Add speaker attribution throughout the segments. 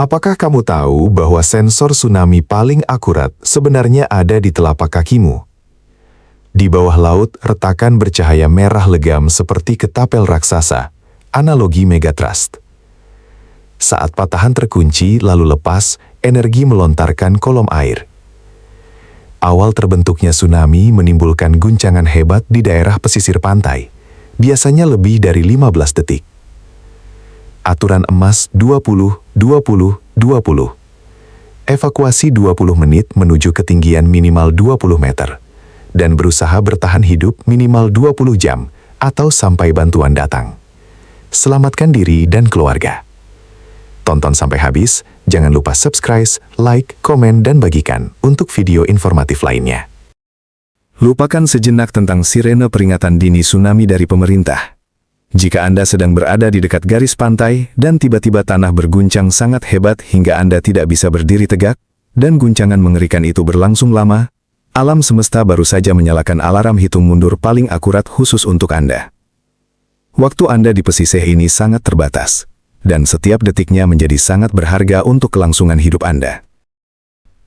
Speaker 1: Apakah kamu tahu bahwa sensor tsunami paling akurat sebenarnya ada di telapak kakimu? Di bawah laut, retakan bercahaya merah legam seperti ketapel raksasa, analogi megatrust. Saat patahan terkunci lalu lepas, energi melontarkan kolom air. Awal terbentuknya tsunami menimbulkan guncangan hebat di daerah pesisir pantai, biasanya lebih dari 15 detik. Aturan emas 20-20-20. Evakuasi 20 menit menuju ketinggian minimal 20 meter, dan berusaha bertahan hidup minimal 20 jam atau sampai bantuan datang. Selamatkan diri dan keluarga. Tonton sampai habis, jangan lupa subscribe, like, komen, dan bagikan untuk video informatif lainnya.
Speaker 2: Lupakan sejenak tentang sirene peringatan dini tsunami dari pemerintah. Jika Anda sedang berada di dekat garis pantai dan tiba-tiba tanah berguncang sangat hebat hingga Anda tidak bisa berdiri tegak, dan guncangan mengerikan itu berlangsung lama, alam semesta baru saja menyalakan alarm hitung mundur paling akurat khusus untuk Anda. Waktu Anda di pesisir ini sangat terbatas, dan setiap detiknya menjadi sangat berharga untuk kelangsungan hidup Anda.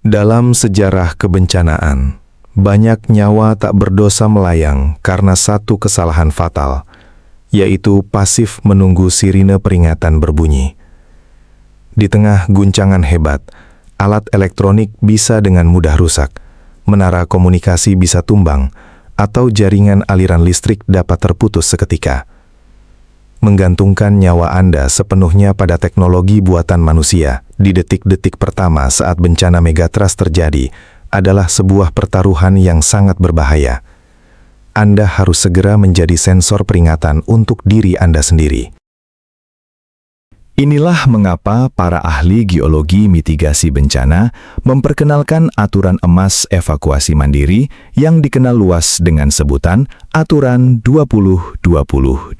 Speaker 3: Dalam sejarah kebencanaan, banyak nyawa tak berdosa melayang karena satu kesalahan fatal, yaitu pasif menunggu sirine peringatan berbunyi. Di tengah guncangan hebat, alat elektronik bisa dengan mudah rusak, menara komunikasi bisa tumbang, atau jaringan aliran listrik dapat terputus seketika. Menggantungkan nyawa Anda sepenuhnya pada teknologi buatan manusia di detik-detik pertama saat bencana megatrust terjadi adalah sebuah pertaruhan yang sangat berbahaya. Anda harus segera menjadi sensor peringatan untuk diri Anda sendiri.
Speaker 2: Inilah mengapa para ahli geologi mitigasi bencana memperkenalkan aturan emas evakuasi mandiri yang dikenal luas dengan sebutan Aturan 20-20-20.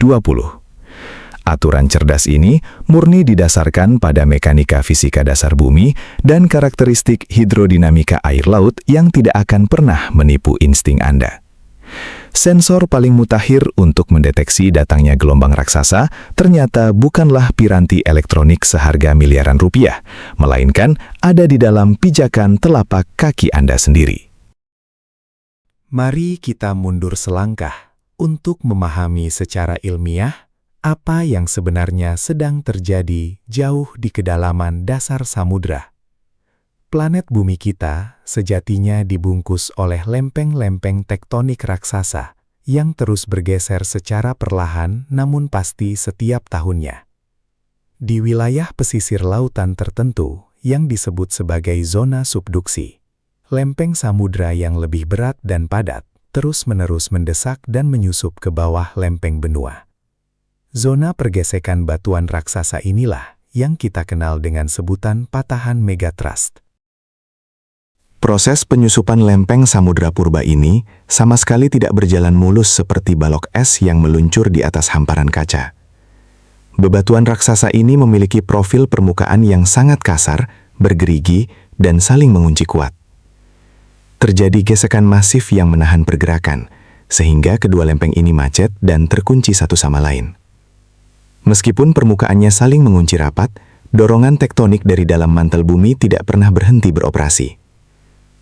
Speaker 2: Aturan cerdas ini murni didasarkan pada mekanika fisika dasar bumi dan karakteristik hidrodinamika air laut yang tidak akan pernah menipu insting Anda. Sensor paling mutakhir untuk mendeteksi datangnya gelombang raksasa ternyata bukanlah piranti elektronik seharga miliaran rupiah, melainkan ada di dalam pijakan telapak kaki Anda sendiri.
Speaker 1: Mari kita mundur selangkah untuk memahami secara ilmiah apa yang sebenarnya sedang terjadi jauh di kedalaman dasar samudra. Planet bumi kita sejatinya dibungkus oleh lempeng-lempeng tektonik raksasa yang terus bergeser secara perlahan namun pasti setiap tahunnya. Di wilayah pesisir lautan tertentu yang disebut sebagai zona subduksi, lempeng samudra yang lebih berat dan padat terus-menerus mendesak dan menyusup ke bawah lempeng benua. Zona pergesekan batuan raksasa inilah yang kita kenal dengan sebutan patahan megatrust.
Speaker 3: Proses penyusupan lempeng samudra purba ini sama sekali tidak berjalan mulus seperti balok es yang meluncur di atas hamparan kaca. Bebatuan raksasa ini memiliki profil permukaan yang sangat kasar, bergerigi, dan saling mengunci kuat. Terjadi gesekan masif yang menahan pergerakan, sehingga kedua lempeng ini macet dan terkunci satu sama lain. Meskipun permukaannya saling mengunci rapat, dorongan tektonik dari dalam mantel bumi tidak pernah berhenti beroperasi.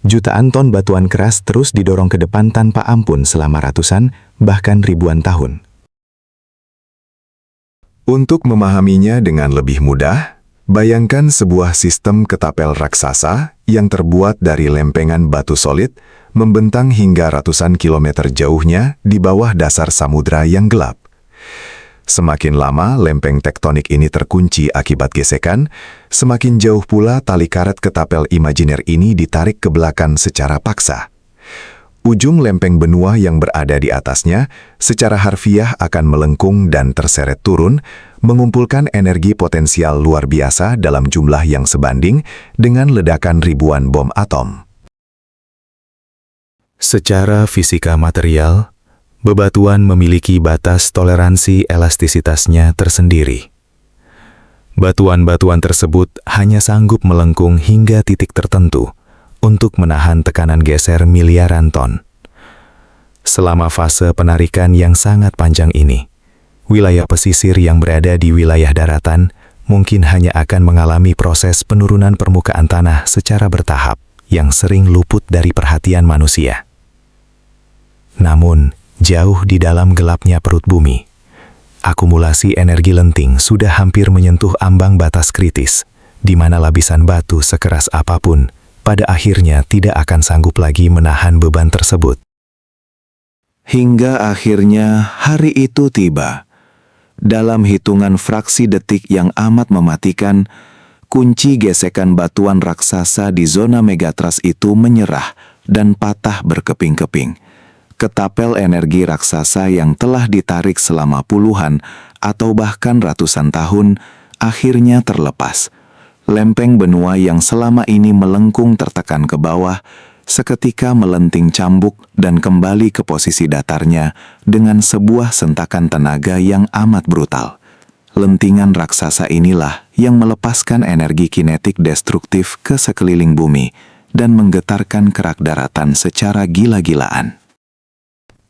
Speaker 3: Jutaan ton batuan keras terus didorong ke depan tanpa ampun selama ratusan, bahkan ribuan tahun.
Speaker 1: Untuk memahaminya dengan lebih mudah, bayangkan sebuah sistem ketapel raksasa yang terbuat dari lempengan batu solid, membentang hingga ratusan kilometer jauhnya di bawah dasar samudra yang gelap. Semakin lama lempeng tektonik ini terkunci akibat gesekan, semakin jauh pula tali karet ketapel imajiner ini ditarik ke belakang secara paksa. Ujung lempeng benua yang berada di atasnya secara harfiah akan melengkung dan terseret turun, mengumpulkan energi potensial luar biasa dalam jumlah yang sebanding dengan ledakan ribuan bom atom.
Speaker 2: Secara fisika material, bebatuan memiliki batas toleransi elastisitasnya tersendiri. Batuan-batuan tersebut hanya sanggup melengkung hingga titik tertentu untuk menahan tekanan geser miliaran ton. Selama fase penarikan yang sangat panjang ini, wilayah pesisir yang berada di wilayah daratan
Speaker 1: mungkin hanya akan mengalami proses penurunan permukaan tanah secara bertahap yang sering luput dari perhatian manusia. Namun, jauh di dalam gelapnya perut bumi, akumulasi energi lenting sudah hampir menyentuh ambang batas kritis, di mana lapisan batu sekeras apapun pada akhirnya tidak akan sanggup lagi menahan beban tersebut.
Speaker 2: Hingga akhirnya hari itu tiba. Dalam hitungan fraksi detik yang amat mematikan, kunci gesekan batuan raksasa di zona megatrust itu menyerah dan patah berkeping-keping. Ketapel energi raksasa yang telah ditarik selama puluhan atau bahkan ratusan tahun akhirnya terlepas. Lempeng benua yang selama ini melengkung tertekan ke bawah seketika melenting cambuk dan kembali ke posisi datarnya dengan sebuah sentakan tenaga yang amat brutal. Lentingan raksasa inilah yang melepaskan energi kinetik destruktif ke sekeliling bumi dan menggetarkan kerak daratan secara gila-gilaan.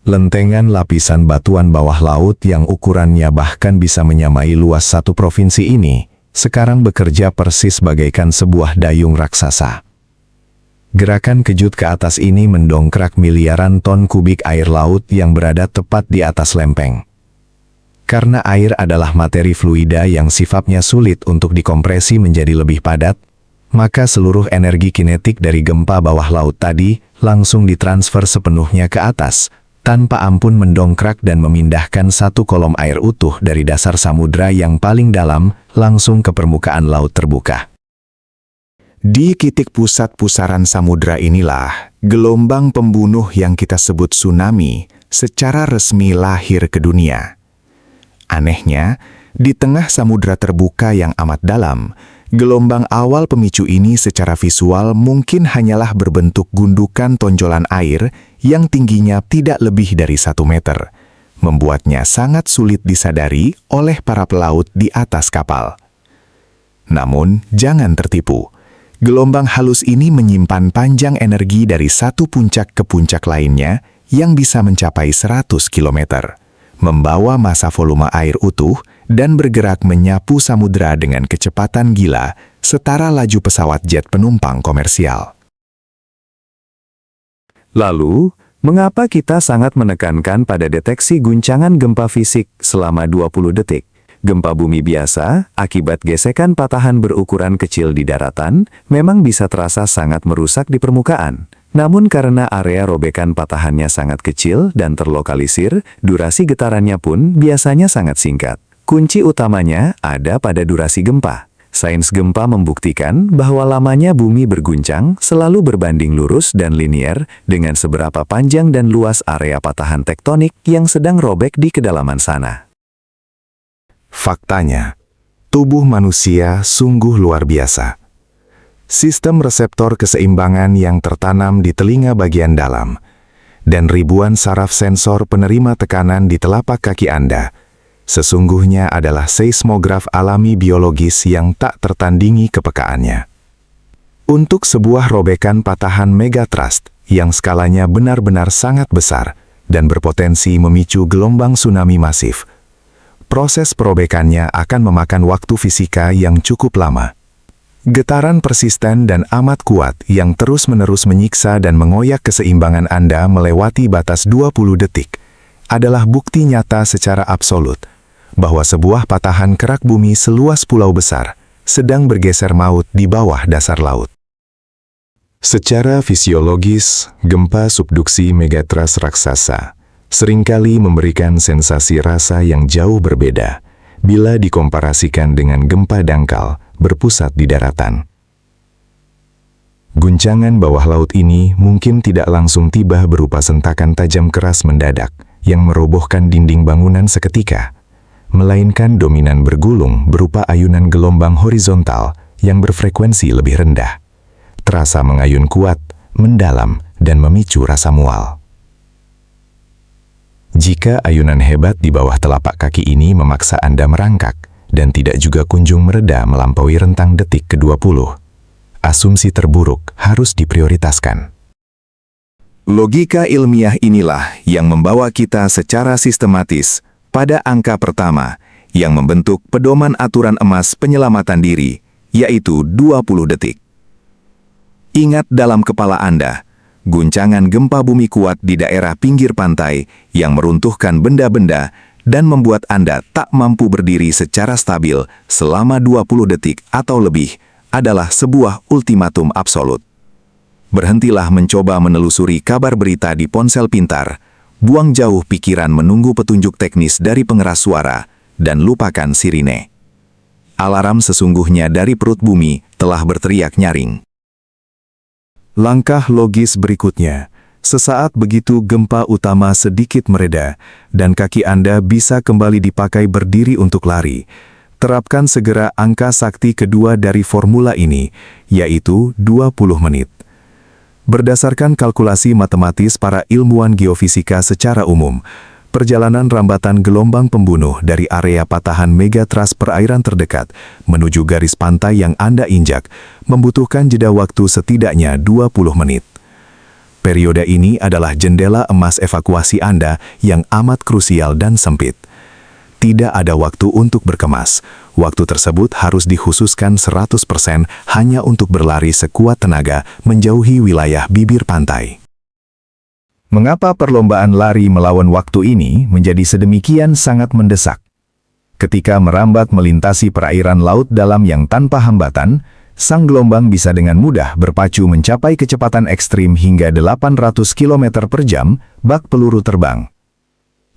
Speaker 3: Lentengan lapisan batuan bawah laut yang ukurannya bahkan bisa menyamai luas satu provinsi ini, sekarang bekerja persis bagaikan sebuah dayung raksasa. Gerakan kejut ke atas ini mendongkrak miliaran ton kubik air laut yang berada tepat di atas lempeng. Karena air adalah materi fluida yang sifatnya sulit untuk dikompresi menjadi lebih padat, maka seluruh energi kinetik dari gempa bawah laut tadi langsung ditransfer sepenuhnya ke atas, tanpa ampun mendongkrak dan memindahkan satu kolom air utuh dari dasar samudra yang paling dalam langsung ke permukaan laut terbuka.
Speaker 1: Di titik pusat pusaran samudra inilah, gelombang pembunuh yang kita sebut tsunami secara resmi lahir ke dunia. Anehnya, di tengah samudra terbuka yang amat dalam, gelombang awal pemicu ini secara visual mungkin hanyalah berbentuk gundukan tonjolan air yang tingginya tidak lebih dari 1 meter, membuatnya sangat sulit disadari oleh para pelaut di atas kapal. Namun, jangan tertipu. Gelombang halus ini menyimpan panjang energi dari satu puncak ke puncak lainnya yang bisa mencapai 100 km, membawa massa volume air utuh dan bergerak menyapu samudra dengan kecepatan gila setara laju pesawat jet penumpang komersial.
Speaker 3: Lalu, mengapa kita sangat menekankan pada deteksi guncangan gempa fisik selama 20 detik? Gempa bumi biasa, akibat gesekan patahan berukuran kecil di daratan, memang bisa terasa sangat merusak di permukaan. Namun karena area robekan patahannya sangat kecil dan terlokalisir, durasi getarannya pun biasanya sangat singkat. Kunci utamanya ada pada durasi gempa. Sains gempa membuktikan bahwa lamanya bumi berguncang selalu berbanding lurus dan linier dengan seberapa panjang dan luas area patahan tektonik yang sedang robek di kedalaman sana.
Speaker 1: Faktanya, tubuh manusia sungguh luar biasa. Sistem reseptor keseimbangan yang tertanam di telinga bagian dalam, dan ribuan saraf sensor penerima tekanan di telapak kaki Anda, sesungguhnya adalah seismograf alami biologis yang tak tertandingi kepekaannya. Untuk sebuah robekan patahan megatrust yang skalanya benar-benar sangat besar dan berpotensi memicu gelombang tsunami masif, proses perobekannya akan memakan waktu fisika yang cukup lama. Getaran persisten dan amat kuat yang terus-menerus menyiksa dan mengoyak keseimbangan Anda melewati batas 20 detik adalah bukti nyata secara absolut bahwa sebuah patahan kerak bumi seluas pulau besar sedang bergeser maut di bawah dasar laut. Secara fisiologis, gempa subduksi megatrust raksasa seringkali memberikan sensasi rasa yang jauh berbeda bila dikomparasikan dengan gempa dangkal berpusat di daratan. Guncangan bawah laut ini mungkin tidak langsung tiba berupa sentakan tajam keras mendadak yang merobohkan dinding bangunan seketika, melainkan dominan bergulung berupa ayunan gelombang horizontal yang berfrekuensi lebih rendah, terasa mengayun kuat, mendalam, dan memicu rasa mual. Jika ayunan hebat di bawah telapak kaki ini memaksa Anda merangkak dan tidak juga kunjung mereda melampaui rentang detik ke-20, asumsi terburuk harus diprioritaskan.
Speaker 2: Logika ilmiah inilah yang membawa kita secara sistematis pada angka pertama, yang membentuk pedoman aturan emas penyelamatan diri, yaitu 20 detik. Ingat dalam kepala Anda, guncangan gempa bumi kuat di daerah pinggir pantai yang meruntuhkan benda-benda dan membuat Anda tak mampu berdiri secara stabil selama 20 detik atau lebih adalah sebuah ultimatum absolut. Berhentilah mencoba menelusuri kabar berita di ponsel pintar, buang jauh pikiran menunggu petunjuk teknis dari pengeras suara, dan lupakan sirine. Alarm sesungguhnya dari perut bumi telah berteriak nyaring.
Speaker 3: Langkah logis berikutnya, sesaat begitu gempa utama sedikit mereda dan kaki Anda bisa kembali dipakai berdiri untuk lari, terapkan segera angka sakti kedua dari formula ini, yaitu 20 menit. Berdasarkan kalkulasi matematis para ilmuwan geofisika secara umum, perjalanan rambatan gelombang pembunuh dari area patahan megatrust perairan terdekat menuju garis pantai yang Anda injak membutuhkan jeda waktu setidaknya 20 menit. Periode ini adalah jendela emas evakuasi Anda yang amat krusial dan sempit. Tidak ada waktu untuk berkemas. Waktu tersebut harus dikhususkan 100% hanya untuk berlari sekuat tenaga menjauhi wilayah bibir pantai. Mengapa perlombaan lari melawan waktu ini menjadi sedemikian sangat mendesak? Ketika merambat melintasi perairan laut dalam yang tanpa hambatan, sang gelombang bisa dengan mudah berpacu mencapai kecepatan ekstrim hingga 800 km per jam bak peluru terbang.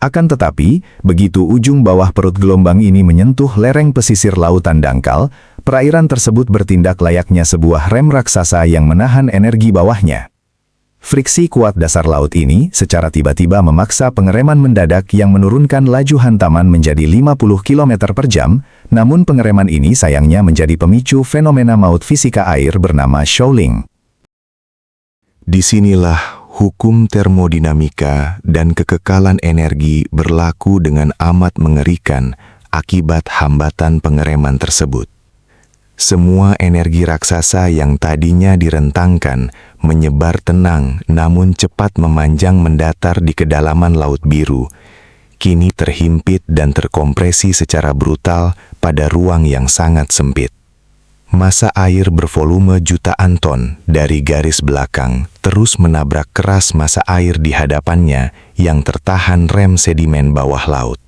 Speaker 3: Akan tetapi, begitu ujung bawah perut gelombang ini menyentuh lereng pesisir lautan dangkal, perairan tersebut bertindak layaknya sebuah rem raksasa yang menahan energi bawahnya. Friksi kuat dasar laut ini secara tiba-tiba memaksa pengereman mendadak yang menurunkan laju hantaman menjadi 50 km per jam, namun pengereman ini sayangnya menjadi pemicu fenomena maut fisika air bernama shoaling. Disinilah hukum termodinamika dan kekekalan energi berlaku dengan amat mengerikan akibat hambatan pengereman tersebut. Semua energi raksasa yang tadinya direntangkan menyebar tenang namun cepat memanjang mendatar di kedalaman Laut Biru, kini terhimpit dan terkompresi secara brutal pada ruang yang sangat sempit. Massa air bervolume jutaan ton dari garis belakang terus menabrak keras massa air di hadapannya yang tertahan rem sedimen bawah laut.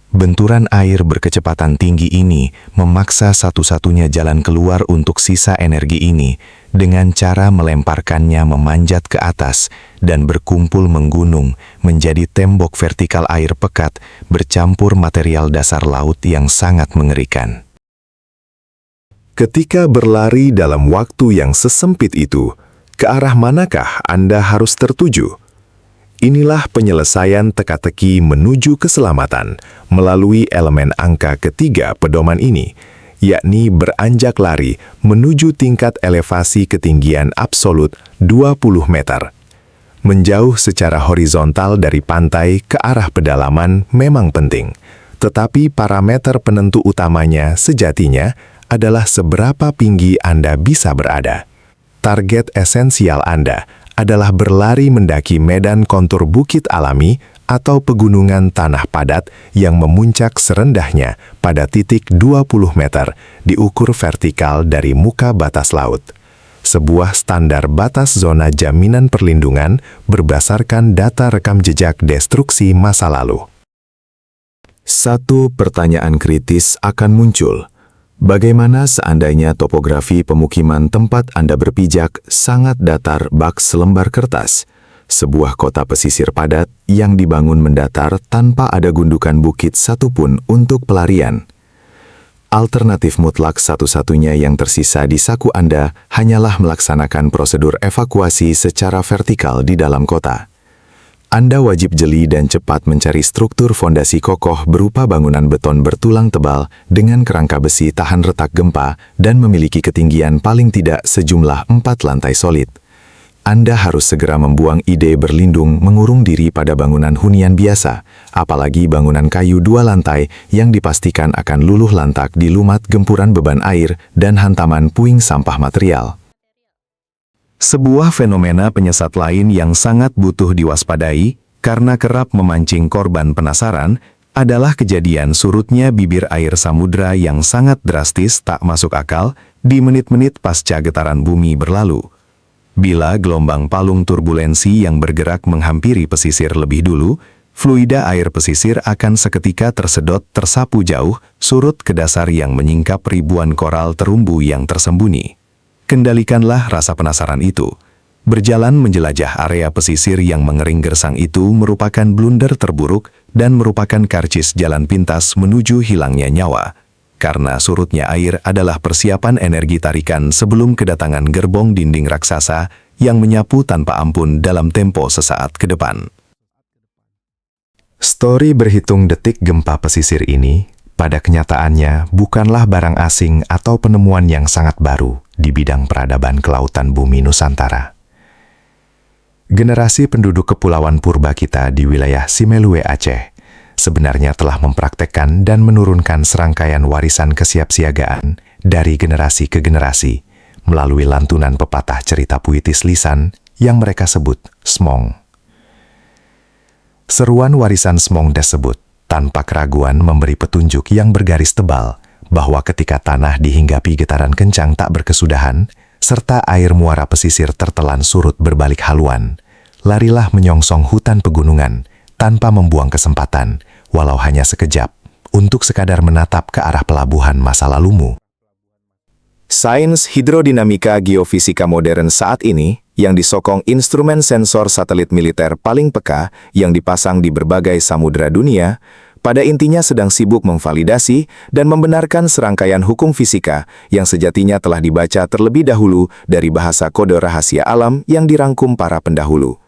Speaker 3: Benturan air berkecepatan tinggi ini memaksa satu-satunya jalan keluar untuk sisa energi ini dengan cara melemparkannya memanjat ke atas dan berkumpul menggunung menjadi tembok vertikal air pekat bercampur material dasar laut yang sangat mengerikan. Ketika berlari dalam waktu yang sesempit itu, ke arah manakah Anda harus tertuju? Inilah penyelesaian teka-teki menuju keselamatan melalui elemen angka ketiga pedoman ini, yakni beranjak lari menuju tingkat elevasi ketinggian absolut 20 meter. Menjauh secara horizontal dari pantai ke arah pedalaman memang penting, tetapi parameter penentu utamanya sejatinya adalah seberapa tinggi Anda bisa berada. Target esensial Anda adalah berlari mendaki medan kontur bukit alami atau pegunungan tanah padat yang memuncak serendahnya pada titik 20 meter diukur vertikal dari muka batas laut. Sebuah standar batas zona jaminan perlindungan berdasarkan data rekam jejak destruksi masa lalu. Satu pertanyaan kritis akan muncul. Bagaimana seandainya topografi pemukiman tempat Anda berpijak sangat datar bak selembar kertas? Sebuah kota pesisir padat yang dibangun mendatar tanpa ada gundukan bukit satupun untuk pelarian. Alternatif mutlak satu-satunya yang tersisa di saku Anda hanyalah melaksanakan prosedur evakuasi secara vertikal di dalam kota. Anda wajib jeli dan cepat mencari struktur fondasi kokoh berupa bangunan beton bertulang tebal dengan kerangka besi tahan retak gempa dan memiliki ketinggian paling tidak sejumlah 4 lantai solid. Anda harus segera membuang ide berlindung mengurung diri pada bangunan hunian biasa, apalagi bangunan kayu 2 lantai yang dipastikan akan luluh lantak dilumat gempuran beban air dan hantaman puing sampah material. Sebuah fenomena penyesat lain yang sangat butuh diwaspadai karena kerap memancing korban penasaran, adalah kejadian surutnya bibir air samudra yang sangat drastis tak masuk akal di menit-menit pasca getaran bumi berlalu. Bila gelombang palung turbulensi yang bergerak menghampiri pesisir lebih dulu, fluida air pesisir akan seketika tersedot tersapu jauh, surut ke dasar yang menyingkap ribuan koral terumbu yang tersembunyi. Kendalikanlah rasa penasaran itu. Berjalan menjelajah area pesisir yang mengering gersang itu merupakan blunder terburuk dan merupakan karcis jalan pintas menuju hilangnya nyawa. Karena surutnya air adalah persiapan energi tarikan sebelum kedatangan gerbong dinding raksasa yang menyapu tanpa ampun dalam tempo sesaat ke depan.
Speaker 2: Story berhitung detik gempa pesisir ini, pada kenyataannya bukanlah barang asing atau penemuan yang sangat baru di bidang peradaban kelautan bumi Nusantara. Generasi penduduk kepulauan purba kita di wilayah Simeulue Aceh sebenarnya telah mempraktekkan dan menurunkan serangkaian warisan kesiapsiagaan dari generasi ke generasi melalui lantunan pepatah cerita puitis lisan yang mereka sebut Smong. Seruan warisan Smong tersebut tanpa keraguan memberi petunjuk yang bergaris tebal bahwa ketika tanah dihinggapi getaran kencang tak berkesudahan, serta air muara pesisir tertelan surut berbalik haluan, larilah menyongsong hutan pegunungan tanpa membuang kesempatan, walau hanya sekejap, untuk sekadar menatap ke arah pelabuhan masa lalumu.
Speaker 3: Sains hidrodinamika geofisika modern saat ini, yang disokong instrumen sensor satelit militer paling peka yang dipasang di berbagai samudera dunia, pada intinya sedang sibuk memvalidasi dan membenarkan serangkaian hukum fisika yang sejatinya telah dibaca terlebih dahulu dari bahasa kode rahasia alam yang dirangkum para pendahulu.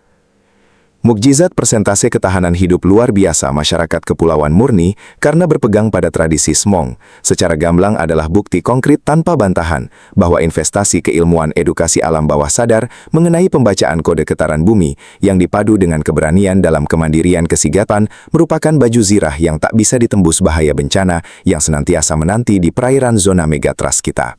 Speaker 3: Mukjizat persentase ketahanan hidup luar biasa masyarakat kepulauan murni karena berpegang pada tradisi Smong, secara gamblang adalah bukti konkret tanpa bantahan bahwa investasi keilmuan edukasi alam bawah sadar mengenai pembacaan kode getaran bumi yang dipadu dengan keberanian dalam kemandirian kesigapan merupakan baju zirah yang tak bisa ditembus bahaya bencana yang senantiasa menanti di perairan zona megatrust kita.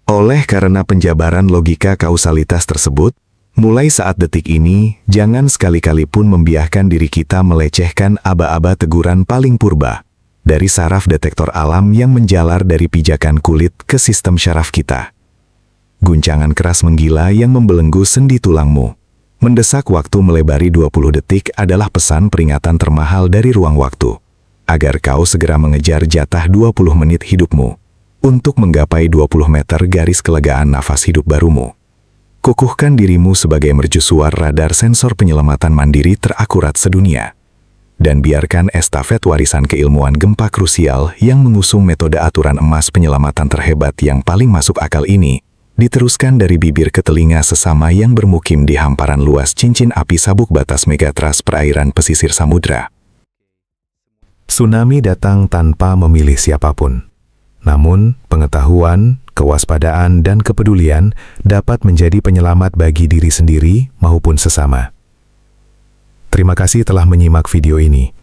Speaker 2: Oleh karena penjabaran logika kausalitas tersebut, mulai saat detik ini, jangan sekali-kali pun membiarkan diri kita melecehkan aba-aba teguran paling purba, dari saraf detektor alam yang menjalar dari pijakan kulit ke sistem syaraf kita. Guncangan keras menggila yang membelenggu sendi tulangmu. Mendesak waktu melebari 20 detik adalah pesan peringatan termahal dari ruang waktu, agar kau segera mengejar jatah 20 menit hidupmu, untuk menggapai 20 meter garis kelegaan nafas hidup barumu. Kukuhkan dirimu sebagai mercusuar radar sensor penyelamatan mandiri terakurat sedunia. Dan biarkan estafet warisan keilmuan gempa krusial yang mengusung metode aturan emas penyelamatan terhebat yang paling masuk akal ini, diteruskan dari bibir ke telinga sesama yang bermukim di hamparan luas cincin api sabuk batas megatrust perairan pesisir samudra. Tsunami datang tanpa memilih siapapun. Namun, pengetahuan, kewaspadaan, dan kepedulian dapat menjadi penyelamat bagi diri sendiri maupun sesama. Terima kasih telah menyimak video ini.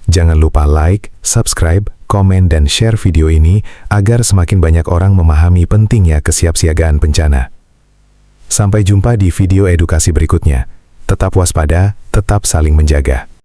Speaker 2: Jangan lupa like, subscribe, komen, dan share video ini agar semakin banyak orang memahami pentingnya kesiapsiagaan bencana. Sampai jumpa di video edukasi berikutnya. Tetap waspada, tetap saling menjaga.